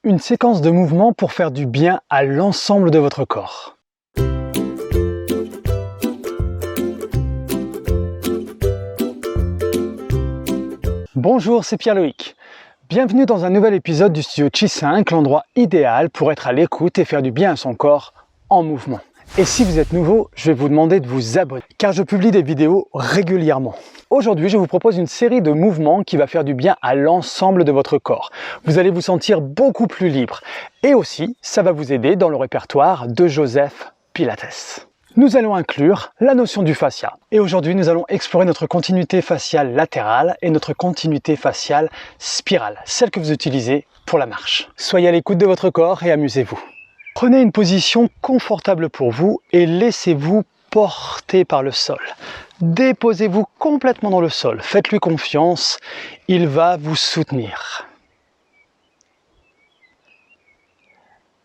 Une séquence de mouvements pour faire du bien à l'ensemble de votre corps. Bonjour, c'est Pierre-Loïc. Bienvenue dans un nouvel épisode du studio Chi 5, l'endroit idéal pour être à l'écoute et faire du bien à son corps en mouvement. Et si vous êtes nouveau, je vais vous demander de vous abonner, car je publie des vidéos régulièrement. Aujourd'hui, je vous propose une série de mouvements qui va faire du bien à l'ensemble de votre corps. Vous allez vous sentir beaucoup plus libre. Et aussi, ça va vous aider dans le répertoire de Joseph Pilates. Nous allons inclure la notion du fascia. Et aujourd'hui, nous allons explorer notre continuité faciale latérale et notre continuité faciale spirale, celle que vous utilisez pour la marche. Soyez à l'écoute de votre corps et amusez-vous. Prenez une position confortable pour vous et laissez-vous porter par le sol. Déposez-vous complètement dans le sol. Faites-lui confiance, il va vous soutenir.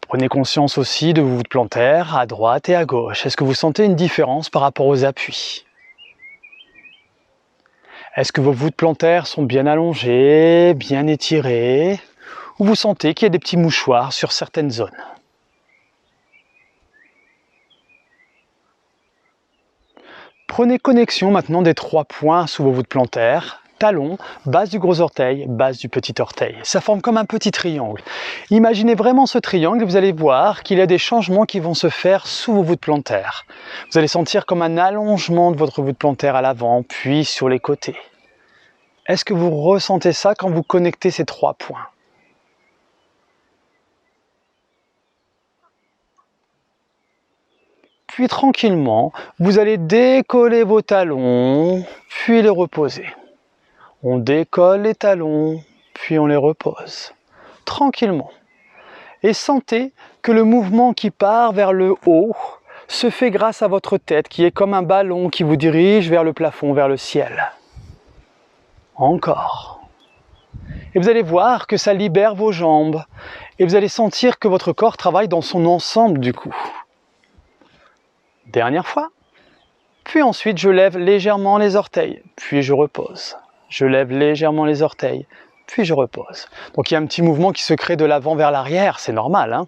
Prenez conscience aussi de vos voûtes plantaires à droite et à gauche. Est-ce que vous sentez une différence par rapport aux appuis? Est-ce que vos voûtes plantaires sont bien allongées, bien étirées? Ou vous sentez qu'il y a des petits mouchoirs sur certaines zones? Prenez connexion maintenant des 3 points sous vos voûtes plantaires, talon, base du gros orteil, base du petit orteil. Ça forme comme un petit triangle. Imaginez vraiment ce triangle et vous allez voir qu'il y a des changements qui vont se faire sous vos voûtes plantaires. Vous allez sentir comme un allongement de votre voûte plantaire à l'avant, puis sur les côtés. Est-ce que vous ressentez ça quand vous connectez ces 3 points? Puis tranquillement, vous allez décoller vos talons, puis les reposer. On décolle les talons, puis on les repose. Tranquillement. Et sentez que le mouvement qui part vers le haut se fait grâce à votre tête, qui est comme un ballon qui vous dirige vers le plafond, vers le ciel. Encore. Et vous allez voir que ça libère vos jambes. Et vous allez sentir que votre corps travaille dans son ensemble du coup. Dernière fois. Puis ensuite, je lève légèrement les orteils, puis je repose. Je lève légèrement les orteils, puis je repose. Donc il y a un petit mouvement qui se crée de l'avant vers l'arrière, c'est normal, hein?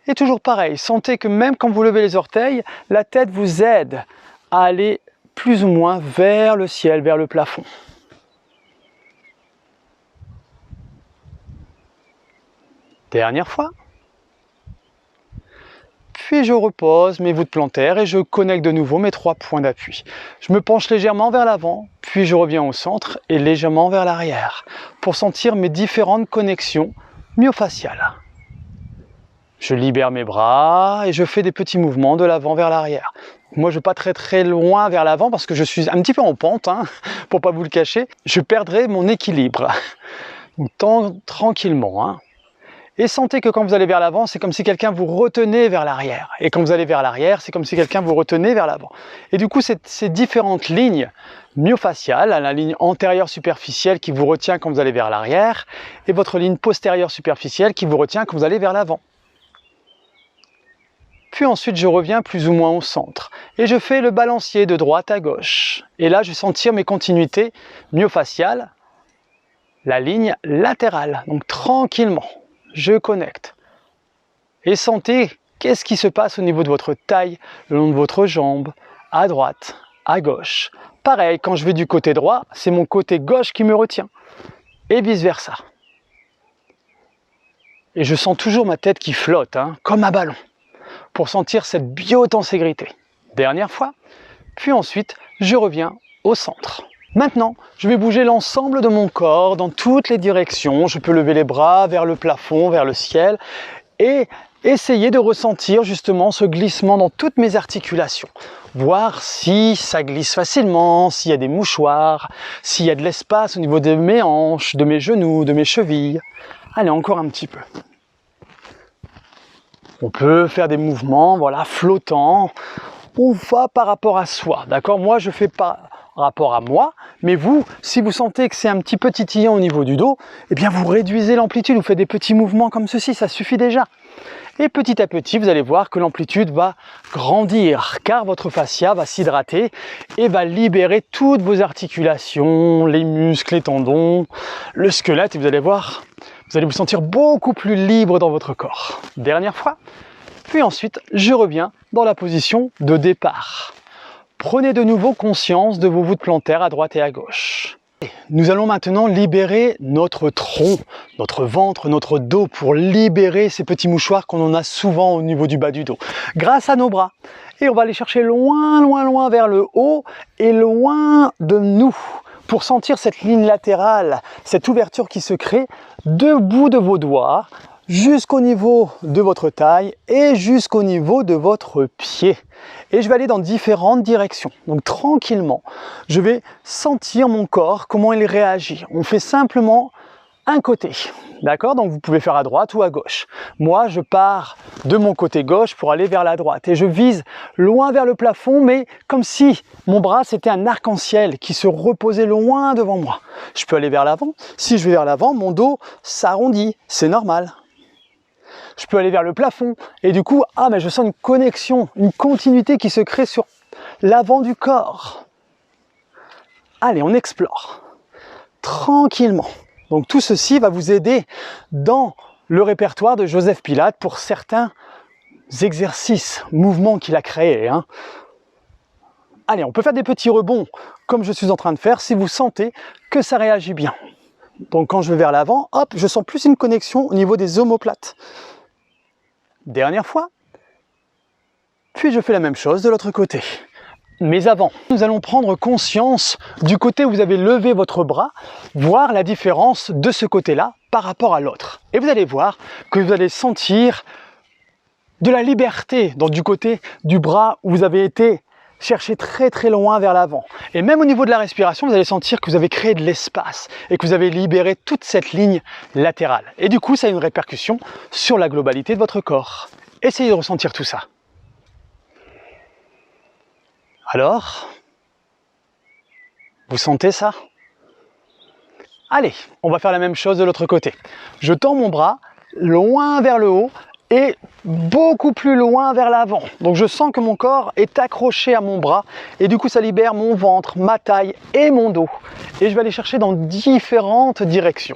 Et toujours pareil, sentez que même quand vous levez les orteils, la tête vous aide à aller plus ou moins vers le ciel, vers le plafond. Dernière fois. Puis je repose mes voûtes plantaires et je connecte de nouveau mes 3 points d'appui. Je me penche légèrement vers l'avant, puis je reviens au centre et légèrement vers l'arrière pour sentir mes différentes connexions myofasciales. Je libère mes bras et je fais des petits mouvements de l'avant vers l'arrière. Moi, je ne vais pas très loin vers l'avant parce que je suis un petit peu en pente, hein, pour ne pas vous le cacher. Je perdrai mon équilibre. Donc tranquillement, hein. Et sentez que quand vous allez vers l'avant, c'est comme si quelqu'un vous retenait vers l'arrière. Et quand vous allez vers l'arrière, c'est comme si quelqu'un vous retenait vers l'avant. Et du coup, ces différentes lignes myofasciales, la ligne antérieure superficielle qui vous retient quand vous allez vers l'arrière, et votre ligne postérieure superficielle qui vous retient quand vous allez vers l'avant. Puis ensuite, je reviens plus ou moins au centre. Et je fais le balancier de droite à gauche. Et là, je vais sentir mes continuités myofasciales, la ligne latérale. Donc tranquillement. Je connecte. Et sentez qu'est-ce qui se passe au niveau de votre taille, le long de votre jambe, à droite, à gauche. Pareil, quand je vais du côté droit, c'est mon côté gauche qui me retient. Et vice-versa. Et je sens toujours ma tête qui flotte, hein, comme un ballon, pour sentir cette biotenségrité. Dernière fois. Puis ensuite, je reviens au centre. Maintenant, je vais bouger l'ensemble de mon corps dans toutes les directions. Je peux lever les bras vers le plafond, vers le ciel et essayer de ressentir justement ce glissement dans toutes mes articulations. Voir si ça glisse facilement, s'il y a des mouchoirs, s'il y a de l'espace au niveau de mes hanches, de mes genoux, de mes chevilles. Allez, encore un petit peu. On peut faire des mouvements, voilà, flottants. On va par rapport à soi, d'accord? Moi, je fais pas rapport à moi, mais vous, si vous sentez que c'est un petit peu titillant au niveau du dos, eh bien vous réduisez l'amplitude, vous faites des petits mouvements comme ceci, ça suffit déjà. Et petit à petit, vous allez voir que l'amplitude va grandir, car votre fascia va s'hydrater et va libérer toutes vos articulations, les muscles, les tendons, le squelette, et vous allez voir, Vous allez vous sentir beaucoup plus libre dans votre corps. Dernière fois. Puis ensuite, je reviens dans la position de départ. Prenez de nouveau conscience de vos voûtes plantaires à droite et à gauche. Nous allons maintenant libérer notre tronc, notre ventre, notre dos pour libérer ces petits mouchoirs qu'on en a souvent au niveau du bas du dos, grâce à nos bras. Et on va aller chercher loin, loin, loin vers le haut et loin de nous pour sentir cette ligne latérale, cette ouverture qui se crée debout de vos doigts, jusqu'au niveau de votre taille et jusqu'au niveau de votre pied. Et je vais aller dans différentes directions. Donc tranquillement, je vais sentir mon corps, comment il réagit. On fait simplement un côté. D'accord? Donc vous pouvez faire à droite ou à gauche. Moi, je pars de mon côté gauche pour aller vers la droite. Et je vise loin vers le plafond, mais comme si mon bras, c'était un arc-en-ciel qui se reposait loin devant moi. Je peux aller vers l'avant. Si je vais vers l'avant, mon dos s'arrondit. C'est normal. Je peux aller vers le plafond et du coup, mais je sens une connexion, une continuité qui se crée sur l'avant du corps. Allez, on explore tranquillement. Donc tout ceci va vous aider dans le répertoire de Joseph Pilates pour certains exercices, mouvements qu'il a créés. Allez, on peut faire des petits rebonds comme je suis en train de faire si vous sentez que ça réagit bien. Donc quand je vais vers l'avant, hop, je sens plus une connexion au niveau des omoplates. Dernière fois. Puis je fais la même chose de l'autre côté. Mais avant, nous allons prendre conscience du côté où vous avez levé votre bras, voir la différence de ce côté-là par rapport à l'autre. Et vous allez voir que vous allez sentir de la liberté du côté du bras où vous avez été chercher très très loin vers l'avant. Et même au niveau de la respiration, vous allez sentir que vous avez créé de l'espace et que vous avez libéré toute cette ligne latérale. Et du coup, ça a une répercussion sur la globalité de votre corps. Essayez de ressentir tout ça. Alors, vous sentez ça? Allez, on va faire la même chose de l'autre côté. Je tends mon bras loin vers le haut et beaucoup plus loin vers l'avant. Donc je sens que mon corps est accroché à mon bras et du coup ça libère mon ventre, ma taille et mon dos. Et je vais aller chercher dans différentes directions.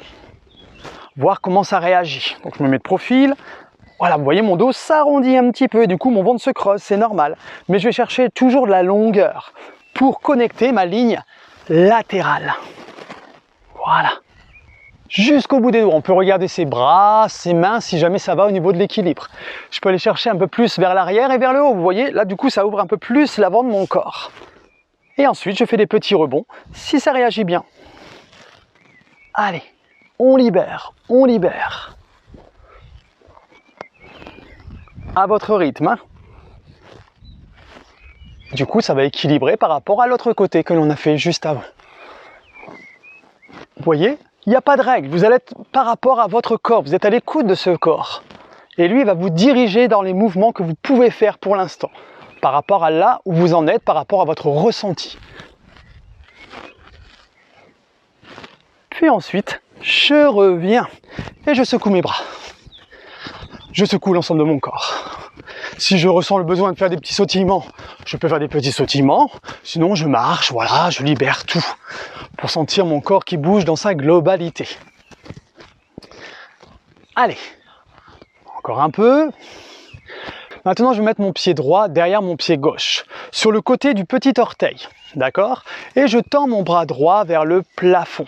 Voir comment ça réagit. Donc je me mets de profil. Voilà, vous voyez mon dos s'arrondit un petit peu et du coup mon ventre se creuse, c'est normal. Mais je vais chercher toujours de la longueur pour connecter ma ligne latérale. Voilà. Jusqu'au bout des doigts. On peut regarder ses bras, ses mains si jamais ça va au niveau de l'équilibre. Je peux aller chercher un peu plus vers l'arrière et vers le haut. Vous voyez, là du coup ça ouvre un peu plus l'avant de mon corps. Et ensuite je fais des petits rebonds si ça réagit bien. Allez, on libère, on libère. À votre rythme. Du coup ça va équilibrer par rapport à l'autre côté que l'on a fait juste avant. Vous voyez? Il n'y a pas de règle, vous allez être par rapport à votre corps, vous êtes à l'écoute de ce corps. Et lui, il va vous diriger dans les mouvements que vous pouvez faire pour l'instant, par rapport à là où vous en êtes, par rapport à votre ressenti. Puis ensuite, je reviens et je secoue mes bras. Je secoue l'ensemble de mon corps. Si je ressens le besoin de faire des petits sautillements, je peux faire des petits sautillements. Sinon, je marche, voilà, je libère tout pour sentir mon corps qui bouge dans sa globalité. Allez, encore un peu. Maintenant, je vais mettre mon pied droit derrière mon pied gauche, sur le côté du petit orteil, d'accord? Et je tends mon bras droit vers le plafond.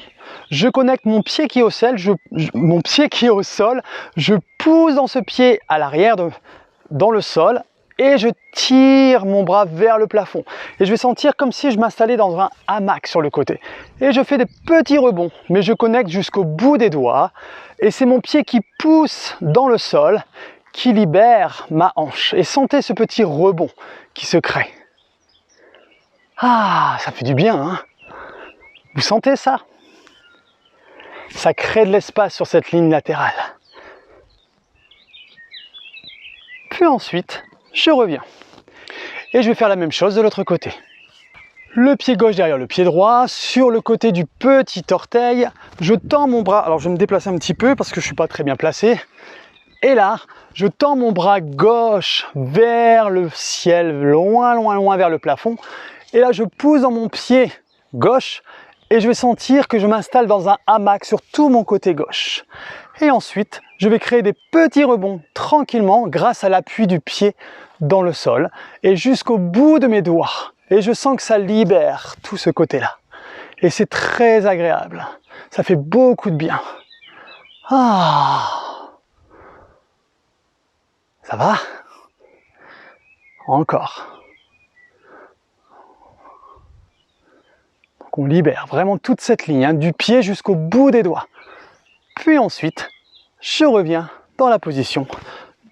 Je connecte mon pied qui est au sol, je pousse dans ce pied à l'arrière dans le sol et je tire mon bras vers le plafond. Et je vais sentir comme si je m'installais dans un hamac sur le côté. Et je fais des petits rebonds, mais je connecte jusqu'au bout des doigts. Et c'est mon pied qui pousse dans le sol, qui libère ma hanche. Et sentez ce petit rebond qui se crée. Ah, ça fait du bien, hein? Vous sentez ça? Ça crée de l'espace sur cette ligne latérale. Puis ensuite, je reviens. Et je vais faire la même chose de l'autre côté. Le pied gauche derrière le pied droit, sur le côté du petit orteil, je tends mon bras. Alors je vais me déplacer un petit peu parce que je ne suis pas très bien placé. Et là, je tends mon bras gauche vers le ciel, loin, loin, loin vers le plafond. Et là, je pousse dans mon pied gauche et je vais sentir que je m'installe dans un hamac sur tout mon côté gauche. Et ensuite, je vais créer des petits rebonds tranquillement grâce à l'appui du pied dans le sol et jusqu'au bout de mes doigts. Et je sens que ça libère tout ce côté-là. Et c'est très agréable. Ça fait beaucoup de bien. Ah. Ça va? Encore. Donc on libère vraiment toute cette ligne, hein, du pied jusqu'au bout des doigts. Puis ensuite, je reviens dans la position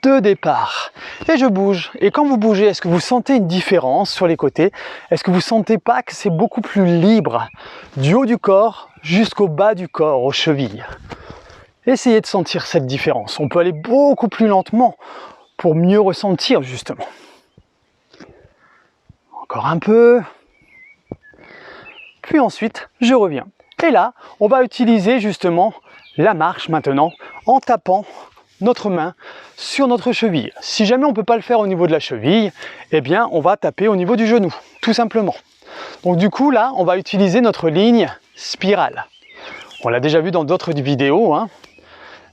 de départ. Et je bouge. Et quand vous bougez, est-ce que vous sentez une différence sur les côtés? Est-ce que vous sentez pas que c'est beaucoup plus libre du haut du corps jusqu'au bas du corps, aux chevilles? Essayez de sentir cette différence. On peut aller beaucoup plus lentement pour mieux ressentir justement. Encore un peu. Puis ensuite, je reviens. Et là, on va utiliser justement la marche maintenant en tapant notre main sur notre cheville. Si jamais on ne peut pas le faire au niveau de la cheville, eh bien on va taper au niveau du genou, tout simplement. Donc du coup là, on va utiliser notre ligne spirale. On l'a déjà vu dans d'autres vidéos, hein.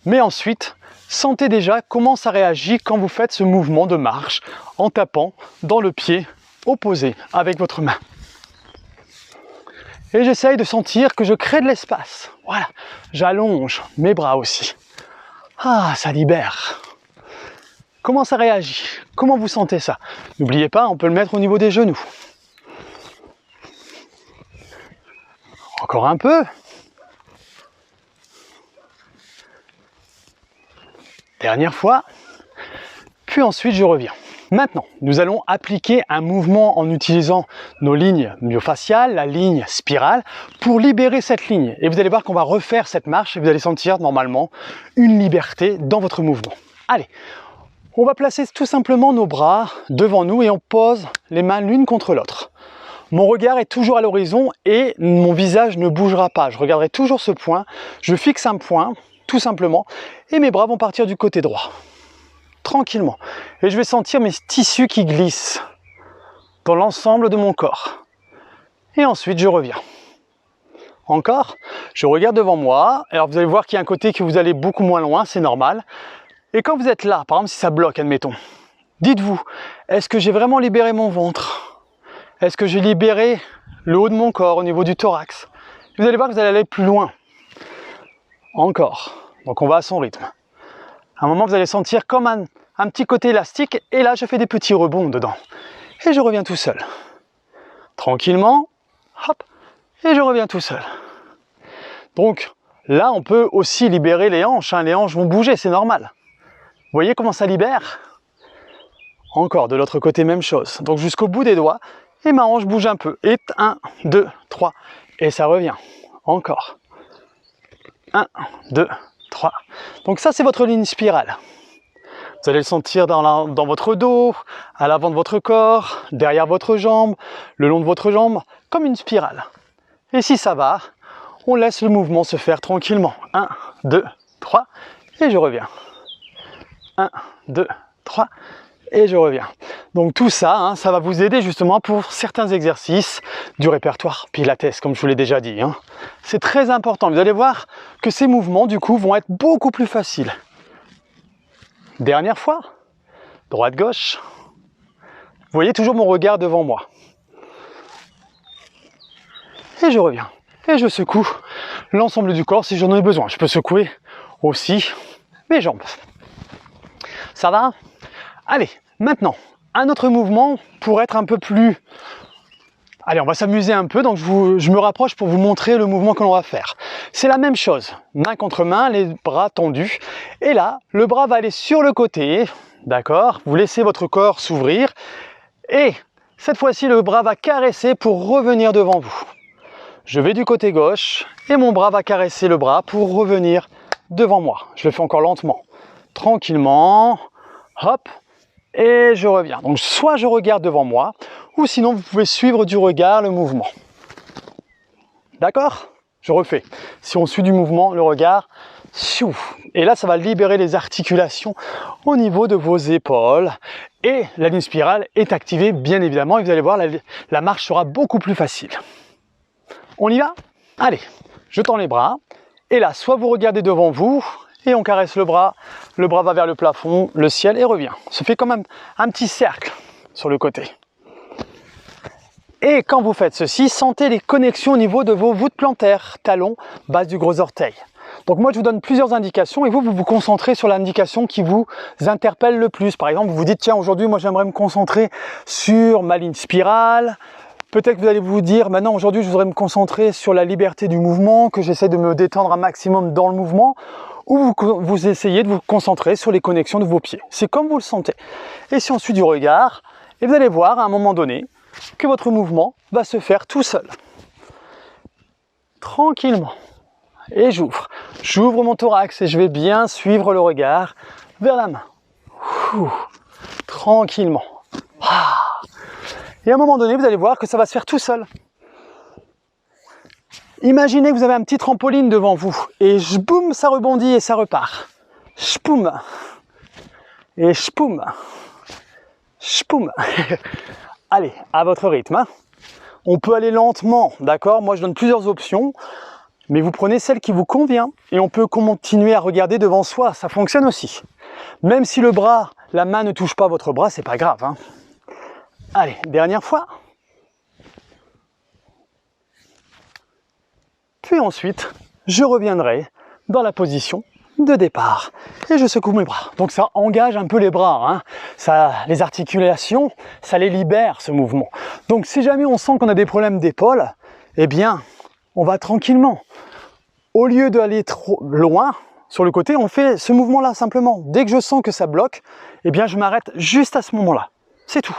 Mais ensuite, sentez déjà comment ça réagit quand vous faites ce mouvement de marche en tapant dans le pied opposé avec votre main. Et j'essaye de sentir que je crée de l'espace. Voilà, j'allonge mes bras aussi. Ah, ça libère. Comment ça réagit? Comment vous sentez ça? N'oubliez pas, on peut le mettre au niveau des genoux. Encore un peu. Dernière fois. Puis ensuite, je reviens. Maintenant, nous allons appliquer un mouvement en utilisant nos lignes myofaciales, la ligne spirale, pour libérer cette ligne. Et vous allez voir qu'on va refaire cette marche et vous allez sentir normalement une liberté dans votre mouvement. Allez, on va placer tout simplement nos bras devant nous et on pose les mains l'une contre l'autre. Mon regard est toujours à l'horizon et mon visage ne bougera pas. Je regarderai toujours ce point. Je fixe un point, tout simplement, et mes bras vont partir du côté droit. Tranquillement. Et je vais sentir mes tissus qui glissent dans l'ensemble de mon corps. Et ensuite, je reviens. Encore, je regarde devant moi. Alors, vous allez voir qu'il y a un côté que vous allez beaucoup moins loin, c'est normal. Et quand vous êtes là, par exemple, si ça bloque, admettons, dites-vous, est-ce que j'ai vraiment libéré mon ventre? Est-ce que j'ai libéré le haut de mon corps au niveau du thorax? Vous allez voir que vous allez aller plus loin. Encore. Donc, on va à son rythme. À un moment, vous allez sentir comme un petit côté élastique, et là, je fais des petits rebonds dedans. Et je reviens tout seul. Tranquillement, hop, et je reviens tout seul. Donc, là, on peut aussi libérer les hanches, hein. Les hanches vont bouger, c'est normal. Vous voyez comment ça libère? Encore, de l'autre côté, même chose. Donc, jusqu'au bout des doigts, et ma hanche bouge un peu. Et 1, 2, 3, et ça revient. Encore. 1, 2, 3. Donc ça, c'est votre ligne spirale. Vous allez le sentir dans votre dos, à l'avant de votre corps, derrière votre jambe, le long de votre jambe, comme une spirale. Et si ça va, on laisse le mouvement se faire tranquillement. 1, 2, 3, et je reviens. 1, 2, 3, et je reviens. Donc tout ça, hein, ça va vous aider justement pour certains exercices du répertoire Pilates, comme je vous l'ai déjà dit. Hein. C'est très important. Vous allez voir que ces mouvements, du coup, vont être beaucoup plus faciles. Dernière fois, droite-gauche. Vous voyez toujours mon regard devant moi. Et je reviens. Et je secoue l'ensemble du corps si j'en ai besoin. Je peux secouer aussi mes jambes. Ça va? Allez, maintenant, un autre mouvement pour être un peu plus... Allez, on va s'amuser un peu, donc je me rapproche pour vous montrer le mouvement que l'on va faire. C'est la même chose, main contre main, les bras tendus. Et là, le bras va aller sur le côté, d'accord? Vous laissez votre corps s'ouvrir. Et cette fois-ci, le bras va caresser pour revenir devant vous. Je vais du côté gauche et mon bras va caresser le bras pour revenir devant moi. Je le fais encore lentement, tranquillement, hop. Et je reviens. Donc soit je regarde devant moi, ou sinon vous pouvez suivre du regard le mouvement. D'accord? Je refais. Si on suit du mouvement, le regard, et là ça va libérer les articulations au niveau de vos épaules. Et la ligne spirale est activée bien évidemment, et vous allez voir, la marche sera beaucoup plus facile. On y va? Allez, je tends les bras. Et là, soit vous regardez devant vous et on caresse le bras va vers le plafond, le ciel et revient. Ça fait quand même un petit cercle sur le côté. Et quand vous faites ceci, sentez les connexions au niveau de vos voûtes plantaires, talons, base du gros orteil. Donc moi je vous donne plusieurs indications et vous vous concentrez sur l'indication qui vous interpelle le plus. Par exemple, vous vous dites tiens aujourd'hui moi j'aimerais me concentrer sur ma ligne spirale. Peut-être que vous allez vous dire maintenant aujourd'hui je voudrais me concentrer sur la liberté du mouvement, que j'essaie de me détendre un maximum dans le mouvement. Ou vous essayez de vous concentrer sur les connexions de vos pieds. C'est comme vous le sentez. Et si on suit du regard, et vous allez voir à un moment donné que votre mouvement va se faire tout seul. Tranquillement. Et j'ouvre. J'ouvre mon thorax et je vais bien suivre le regard vers la main. Tranquillement. Et à un moment donné, vous allez voir que ça va se faire tout seul. Imaginez que vous avez un petit trampoline devant vous et boum, ça rebondit et ça repart. Shpoum. Et shpoum. Shpoum. Allez, à votre rythme. Hein. On peut aller lentement, d'accord? Moi, je donne plusieurs options, mais vous prenez celle qui vous convient et on peut continuer à regarder devant soi. Ça fonctionne aussi. Même si le bras, la main ne touche pas votre bras, c'est pas grave. Hein. Allez, dernière fois. Puis ensuite, je reviendrai dans la position de départ et je secoue mes bras. Donc ça engage un peu les bras, hein. Ça, les articulations, ça les libère ce mouvement. Donc si jamais on sent qu'on a des problèmes d'épaule, eh bien, on va tranquillement. Au lieu d'aller trop loin sur le côté, on fait ce mouvement-là simplement. Dès que je sens que ça bloque, eh bien, je m'arrête juste à ce moment-là. C'est tout.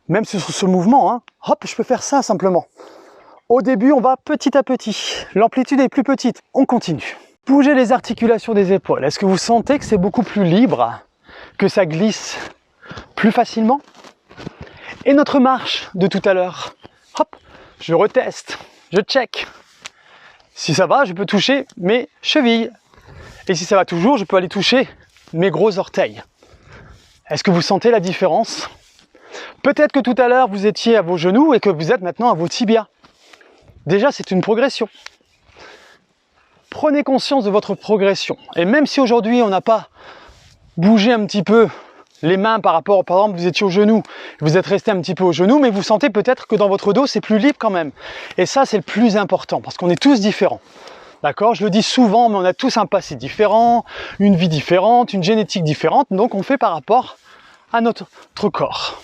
Même sur ce mouvement, hein, hop, je peux faire ça simplement. Au début, on va petit à petit. L'amplitude est plus petite. On continue. Bougez les articulations des épaules. Est-ce que vous sentez que c'est beaucoup plus libre, que ça glisse plus facilement? Et notre marche de tout à l'heure. Hop, je reteste, je check. Si ça va, je peux toucher mes chevilles. Et si ça va toujours, je peux aller toucher mes gros orteils. Est-ce que vous sentez la différence? Peut-être que tout à l'heure, vous étiez à vos genoux et que vous êtes maintenant à vos tibias. Déjà, c'est une progression. Prenez conscience de votre progression. Et même si aujourd'hui, on n'a pas bougé un petit peu les mains par rapport, par exemple, vous étiez au genou, vous êtes resté un petit peu au genou, mais vous sentez peut-être que dans votre dos, c'est plus libre quand même. Et ça, c'est le plus important, parce qu'on est tous différents. D'accord? Je le dis souvent, mais on a tous un passé différent, une vie différente, une génétique différente, donc on fait par rapport à notre corps.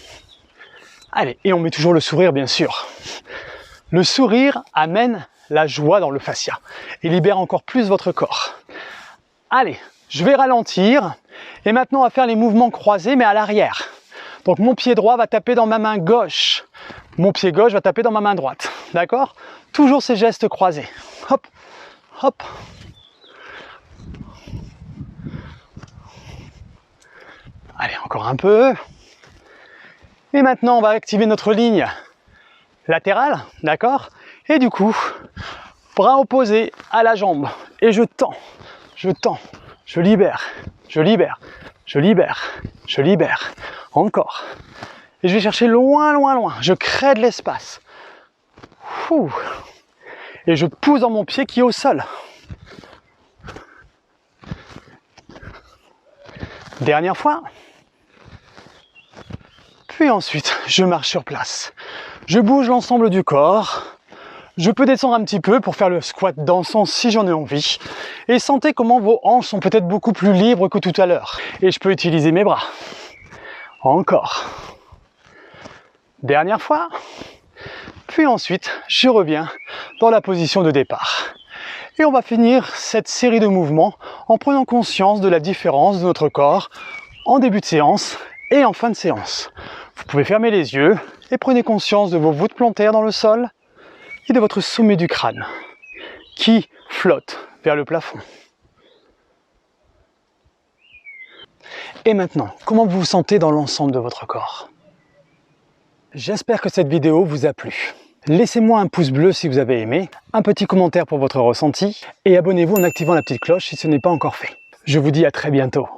Allez, et on met toujours le sourire, bien sûr. Le sourire amène la joie dans le fascia et libère encore plus votre corps. Allez, je vais ralentir et maintenant on va faire les mouvements croisés mais à l'arrière. Donc mon pied droit va taper dans ma main gauche, mon pied gauche va taper dans ma main droite. D'accord? Toujours ces gestes croisés. Hop, hop. Allez, encore un peu. Et maintenant on va activer notre ligne latérale, d'accord? Et du coup, bras opposés à la jambe. Et je tends, je libère, je libère, je libère, je libère. Encore. Et je vais chercher loin, loin, loin. Je crée de l'espace. Et je pousse dans mon pied qui est au sol. Dernière fois. Puis ensuite, je marche sur place. Je bouge l'ensemble du corps. Je peux descendre un petit peu pour faire le squat dansant si j'en ai envie. Et sentez comment vos hanches sont peut-être beaucoup plus libres que tout à l'heure. Et je peux utiliser mes bras. Encore. Dernière fois. Puis ensuite, je reviens dans la position de départ. Et on va finir cette série de mouvements en prenant conscience de la différence de notre corps en début de séance et en fin de séance. Vous pouvez fermer les yeux et prenez conscience de vos voûtes plantaires dans le sol et de votre sommet du crâne qui flotte vers le plafond. Et maintenant, comment vous vous sentez dans l'ensemble de votre corps? J'espère que cette vidéo vous a plu. Laissez-moi un pouce bleu si vous avez aimé, un petit commentaire pour votre ressenti et abonnez-vous en activant la petite cloche si ce n'est pas encore fait. Je vous dis à très bientôt.